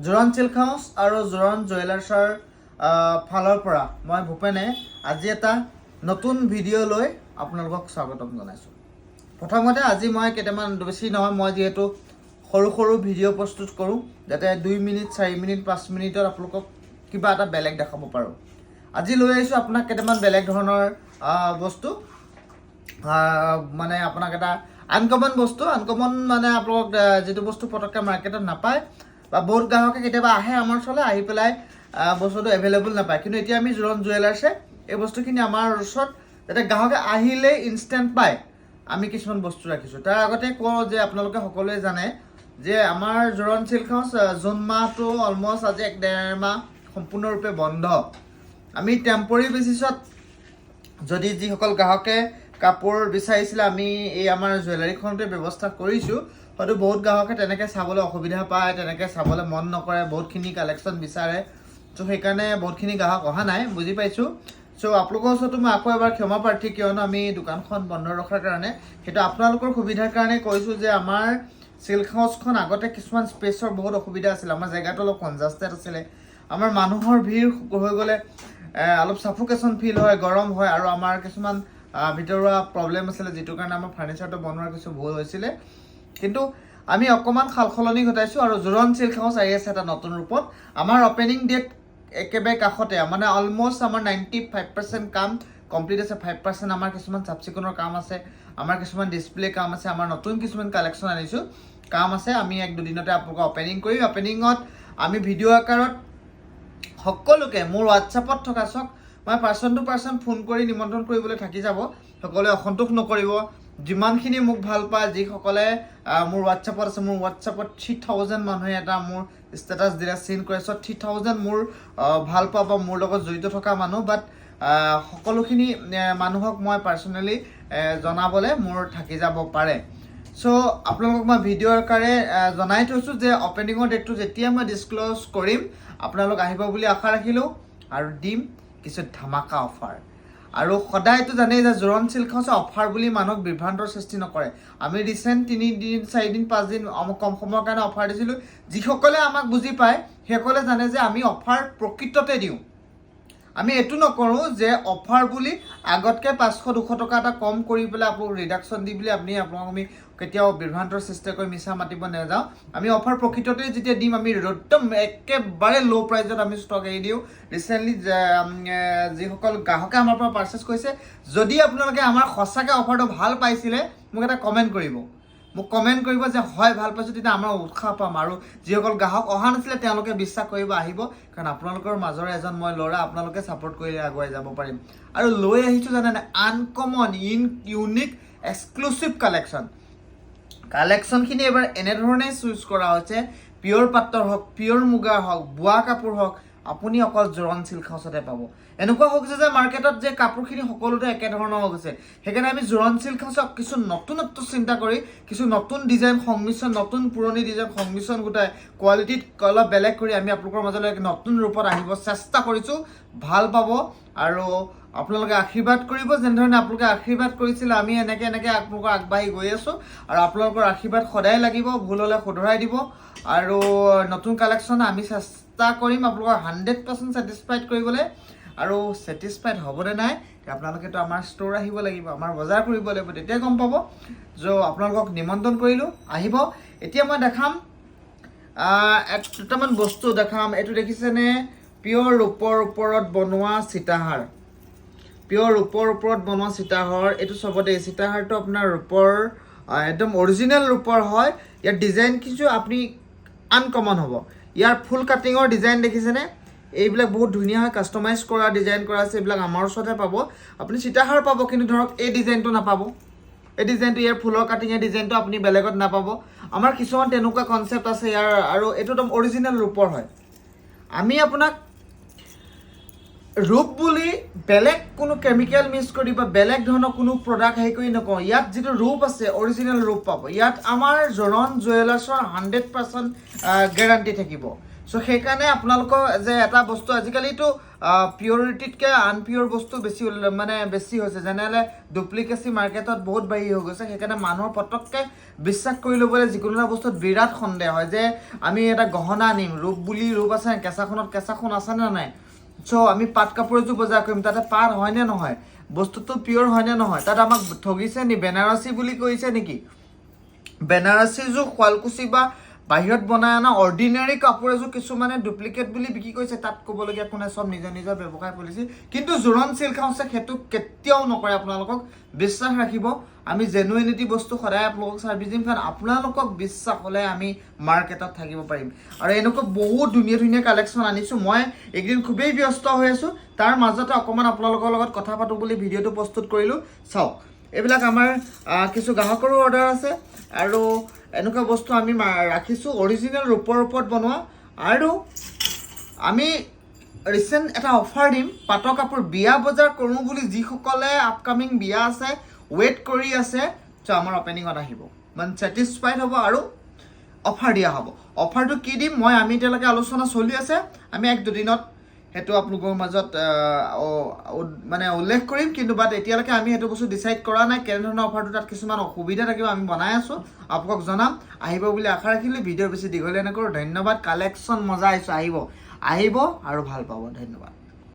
জোৰণ silk house আৰু জোৰণ জুৱেলাৰ্ছৰ ফালৰ পৰা মই ভূপেনে আজি এটা নতুন ভিডিঅ' লৈ আপোনালোকক স্বাগতম জনাইছোঁ। প্ৰথমতে আজি মই কেইটামান বেছি নহয়, মই যিহেতু সৰু সৰু ভিডিঅ' প্ৰস্তুত কৰোঁ যাতে 2 মিনিট 4 মিনিট 5 মিনিটত আপোনালোকক কিবা এটা বেলেগ দেখাব পাৰোঁ। আজি লৈ আহিছোঁ আপোনাক কেইটামান বেলেগ ধৰণৰ বস্তু, মানে আপোনাক এটা আনকমন বস্তু, আনকমন মানে আপোনালোক যিটো বস্তু পটককৈ মাৰ্কেটত নাপায় বা বহুত গ্ৰাহকে কেতিয়াবা আহে আমাৰ ওচৰলৈ, আহি পেলাই বস্তুটো এভেইলেবল নাপায়, কিন্তু এতিয়া আমি জোৰণ জুৱেলাৰ্ছে এই বস্তুখিনি আমাৰ ওচৰত যাতে গ্ৰাহকে আহিলেই ইনষ্টেণ্ট পায় আমি কিছুমান বস্তু ৰাখিছোঁ। তাৰ আগতে কওঁ যে আপোনালোকে সকলোৱে জানে যে আমাৰ জোৰণ চিল্ক হাউচ জুন মাহটো অলমষ্ট আজি 1-1.5 মাহ সম্পূৰ্ণৰূপে বন্ধ। আমি টেম্পৰী বেচিছত যদি যিসকল গ্ৰাহকে কাপোৰ বিচাৰিছিলে আমি এই আমাৰ জুৱেলাৰীখনতে ব্যৱস্থা কৰিছোঁ। হয়তো বহুত গ্ৰাহকে তেনেকৈ চাবলৈ অসুবিধা পায়, তেনেকৈ চাবলৈ মন নকৰে, বহুতখিনি কালেকশ্যন বিচাৰে, চ' সেইকাৰণে বহুতখিনি গ্ৰাহক অহা নাই, বুজি পাইছোঁ। চ' আপোনালোকৰ ওচৰতো মই আকৌ এবাৰ ক্ষমা প্ৰাৰ্থী, কিয়নো আমি দোকানখন বন্ধ ৰখাৰ কাৰণে, সেইটো আপোনালোকৰ সুবিধাৰ কাৰণে কৈছোঁ যে আমাৰ চিল্ক হাউচখন আগতে কিছুমান স্পেচৰ বহুত অসুবিধা আছিলে, আমাৰ জেগাটো অলপ কনজাষ্টেড আছিলে, আমাৰ মানুহৰ ভিৰ হৈ গ'লে অলপ চাফোকেশ্যন ফিল হয়, গৰম হয়, আৰু আমাৰ কিছুমান ভিতৰুৱা প্ৰব্লেম আছিলে, যিটোৰ কাৰণে আমাৰ ফাৰ্নিচাৰটো বনোৱাৰ কিছু ভুল হৈছিলে। কিন্তু আমি অকণমান সাল সলনি ঘটাইছোঁ আৰু জোৰণ চিল্ক হাউচ আহি আছে এটা নতুন ৰূপত। আমাৰ অপেনিং ডেট একেবাৰে কাষতে, মানে অলমষ্ট আমাৰ 95% কাম কমপ্লিট আছে, 5% আমাৰ কিছুমান চাফ চিকুণৰ কাম আছে, আমাৰ কিছুমান ডিছপ্লে কাম আছে, আমাৰ নতুন কিছুমান কালেকশ্যন আনিছোঁ, কাম আছে। আমি 1-2 দিনতে আপোনালোকক অপেনিং কৰিম। অপেনিঙত আমি ভিডিঅ' আকাৰত সকলোকে মোৰ হোৱাটছআপত থকা চাওক, মই পাৰ্চন টু পাৰ্চন ফোন কৰি নিমন্ত্ৰণ কৰিবলৈ থাকি যাব, সকলোৱে অসন্তোষ নকৰিব। যিমানখিনি মোক ভাল পায়, যিসকলে মোৰ হোৱাটছআপত আছে, মোৰ হোৱাটছআপত 3000 মানুহে এটা মোৰ ষ্টেটাছ দিলে চিন কৰে, চ' 3000 মোৰ ভাল পোৱা বা মোৰ লগত জড়িত থকা মানুহ, বাট সকলোখিনি মানুহক মই পাৰ্চনেলি জনাবলৈ মোৰ থাকি যাব পাৰে। চ' আপোনালোকক মই ভিডিঅ'ৰ আকাৰে জনাই থৈছোঁ যে অপেনিঙৰ ডেটটো যেতিয়া মই ডিছক্ল'জ কৰিম আপোনালোক আহিব বুলি আশা ৰাখিলোঁ, আৰু দিম কিছু ধামাকা অফাৰ। আৰু সদায়তো জানেই যে জোৰণ চিল্ক হাউচে অফাৰ বুলি মানুহক বিভ্ৰান্তৰ সৃষ্টি নকৰে। আমি ৰিচেণ্ট 3 দিন 4 দিন 5 দিন কম সময়ৰ কাৰণে অফাৰ দিছিলোঁ। যিসকলে আমাক বুজি পায় সেইসকলে জানে যে আমি অফাৰ প্ৰকৃততে দিওঁ। আমি এইটো নকৰোঁ যে অফাৰ বুলি আগতকৈ 500-200 টকা এটা কম কৰি পেলাই আপোনাক ৰিডাকশ্যন দি বুলি আপোনাক আমি কেতিয়াও বিভ্ৰান্তৰ সৃষ্টি কৰি মিছা মাতিব নাযাওঁ। আমি অফাৰ প্ৰকৃততে যেতিয়া দিম, আমি একদম একেবাৰে ল' প্ৰাইজত আমি ষ্টক এৰি দিওঁ। ৰিচেণ্টলি যিসকল গ্ৰাহকে আমাৰ পৰা পাৰ্চেছ কৰিছে, যদি আপোনালোকে আমাৰ সঁচাকৈ অফাৰটো ভাল পাইছিলে মোক এটা কমেণ্ট কৰিব, যে হয় ভাল পাইছোঁ, তেতিয়া আমাৰ উৎসাহ পাম। আৰু যিসকল গ্ৰাহক অহা নাছিলে তেওঁলোকে বিশ্বাস কৰিব আহিব, কাৰণ আপোনালোকৰ মাজৰে এজন মই ল'ৰা, আপোনালোকে ছাপোৰ্ট কৰিলে আগুৱাই যাব পাৰিম। আৰু লৈ আহিছোঁ জানেনে আনকমন ইউনিক এক্সক্লুচিভ কালেকশ্যনখিনি এবাৰ এনেধৰণে চুজ কৰা হৈছে, পিয়'ৰ পাটৰ হওক, পিয়'ৰ মুগাৰ হওক, বোৱা কাপোৰ হওক, আপুনি অকল জোৰণ চিল্ক হাউচতে পাব। এনেকুৱা হৈ গৈছে যে মাৰ্কেটত যে কাপোৰখিনি সকলোতে একেধৰণৰ হৈ গৈছে, সেইকাৰণে আমি জোৰণ চিল্ক হাউচক কিছু নতুনত্ব চিন্তা কৰি, কিছু নতুন ডিজাইন সংমিশ্ৰণ, নতুন পুৰণি ডিজাইন সংমিশ্ৰণ গোটাই কোৱালিটিত অলপ বেলেগ কৰি আমি আপোনালোকৰ মাজলৈ এক নতুন ৰূপত আহিব চেষ্টা কৰিছোঁ। ভাল পাব আৰু আপোনালোকে আশীৰ্বাদ কৰিব, যেনেধৰণে আপোনালোকে আশীৰ্বাদ কৰিছিলে আমি এনেকৈ আপোনালোকৰ আগবাঢ়ি গৈ আছোঁ, আৰু আপোনালোকৰ আশীৰ্বাদ সদায় লাগিব, ভুল হ'লে শুধৰাই দিব। আৰু নতুন কালেকশ্যন আমি চেষ্টা কৰিম আপোনালোকৰ 100% ছেটিছফাইড কৰিবলৈ। আৰু ছেটিছফাইড হ'বনে নাই আপোনালোকেতো আমাৰ ষ্ট'ৰ আহিব লাগিব, আমাৰ বজাৰ কৰিব লাগিব, তেতিয়া গম পাব। চ' আপোনালোকক নিমন্ত্ৰণ কৰিলোঁ, আহিব। এতিয়া মই দেখাম দুটামান বস্তু দেখাম। এইটো দেখিছেনে? পিয়'ৰ ৰূপৰ ওপৰত বনোৱা সীতাহাৰ, পিয়'ৰ ৰূপৰ ওপৰত বনোৱা সীতাহাৰ। এইটো চবতে সীতাহাৰটো আপোনাৰ ৰূপৰ একদম অৰিজিনেল ৰূপৰ হয়। ইয়াৰ ডিজাইন কিছু আপুনি আনকমন হ'ব। ইয়াৰ ফুল কাটিঙৰ ডিজাইন দেখিছেনে? এইবিলাক বহুত ধুনীয়া হয়, কাষ্টমাইজ কৰা ডিজাইন কৰা আছে, এইবিলাক আমাৰ ওচৰতহে পাব। আপুনি সীতাহাৰ পাব, কিন্তু ধৰক এই ডিজাইনটো নাপাব, এই ডিজাইনটো, ইয়াৰ ফুলৰ কাটিঙৰ ডিজাইনটো আপুনি বেলেগত নাপাব। আমাৰ কিছুমান তেনেকুৱা কনচেপ্ট আছে ইয়াৰ, আৰু এইটো একদম অৰিজিনেল ৰূপৰ হয়। আমি আপোনাক ৰূপ বুলি বেলেগ কোনো কেমিকেল মিক্স কৰি বা বেলেগ ধৰণৰ কোনো প্ৰডাক্ট হেৰি কৰি নকওঁ। ইয়াত যিটো ৰূপ আছে অৰিজিনেল ৰূপ পাব। ইয়াত আমাৰ জোৰণ জুৱেলাৰ্ছৰ 100% গেৰাণ্টি থাকিব। সো সেইকাৰণে আপোনালোকৰ যে এটা বস্তু আজিকালিতো পিয়ৰিটিতকৈ আনপিয়ৰ বস্তু বেছি হৈছে, যেনেহ'লে ডুপ্লিকেচি মাৰ্কেটত বহুত বাঢ়ি হৈ গৈছে। সেইকাৰণে মানুহৰ পটককৈ বিশ্বাস কৰি ল'বলৈ যিকোনো এটা বস্তুত বিৰাট সন্দেহ হয় যে আমি এটা গহনা আনিম, ৰূপ বুলি ৰূপ আছে, কেঁচাখনত কেঁচা সোণ আছে নে নাই। চ' আমি পাট কাপোৰ এযোৰ বজাৰ কৰিম, তাতে পাট হয়নে নহয়, বস্তুটো পিয়ৰ হয়নে নহয়, তাত আমাক ঠগিছে নি, বেনাৰসী বুলি কৈছে নেকি। বেনাৰসীযোৰ শুৱালকুছি বা বাহিৰত বনাই অনা অৰ্ডিনাৰী কাপোৰ এযোৰ কিছুমানে ডুপ্লিকেট বুলি বিক্ৰী কৰিছে, তাত ক'বলগীয়া কোনে, চব নিজৰ নিজৰ ব্যৱসায় পলিচি। কিন্তু জোৰণ চিল্ক হাউচে সেইটো কেতিয়াও নকৰে। আপোনালোকক বিশ্বাস ৰাখিব, আমি জেনুইনিটি বস্তু সদায় আপোনালোকক চাৰ্ভিচ দিম, কাৰণ আপোনালোকক বিশ্বাস হ'লে আমি মাৰ্কেটত থাকিব পাৰিম। আৰু এনেকুৱা বহুত ধুনীয়া ধুনীয়া কালেকশ্যন আনিছোঁ। মই এইকেইদিন খুবেই ব্যস্ত হৈ আছোঁ, তাৰ মাজতে অকণমান আপোনালোকৰ লগত কথা পাতোঁ বুলি ভিডিঅ'টো প্ৰস্তুত কৰিলোঁ। চাওক, এইবিলাক আমাৰ কিছু গ্ৰাহকৰো অৰ্ডাৰ আছে, আৰু এনেকুৱা বস্তু আমি ৰাখিছোঁ অৰিজিনেল ৰূপৰ ওপৰত বনোৱা। আৰু আমি ৰিচেণ্ট এটা অফাৰ দিম, পাটৰ কাপোৰ বিয়া বজাৰ কৰোঁ বুলি যিসকলে আপকামিং বিয়া আছে, ৱেইট কৰি আছে, চ' আমাৰ অপেনিঙত আহিব, মানে ছেটিছফাইড হ'ব আৰু অফাৰ দিয়া হ'ব। অফাৰটো কি দিম আমি এতিয়ালৈকে আলোচনা চলি আছে, আমি 1-2 দিনত সেইটো আপোনালোকৰ মাজত মানে উল্লেখ কৰিম। কিন্তু এতিয়ালৈকে আমি সেইটো বস্তু ডিচাইড কৰা নাই কেনেধৰণৰ অফাৰটো, তাত কিছুমান অসুবিধা থাকিব, আমি বনাই আছোঁ, আপোনালোকক জনাম। আহিব বুলি আশা ৰাখিলোঁ। ভিডিঅ' বেছি দীঘলীয়া নকৰোঁ। ধন্যবাদ। কালেকশ্যন মজা আহিছোঁ, আহিব আৰু ভাল পাব। ধন্যবাদ।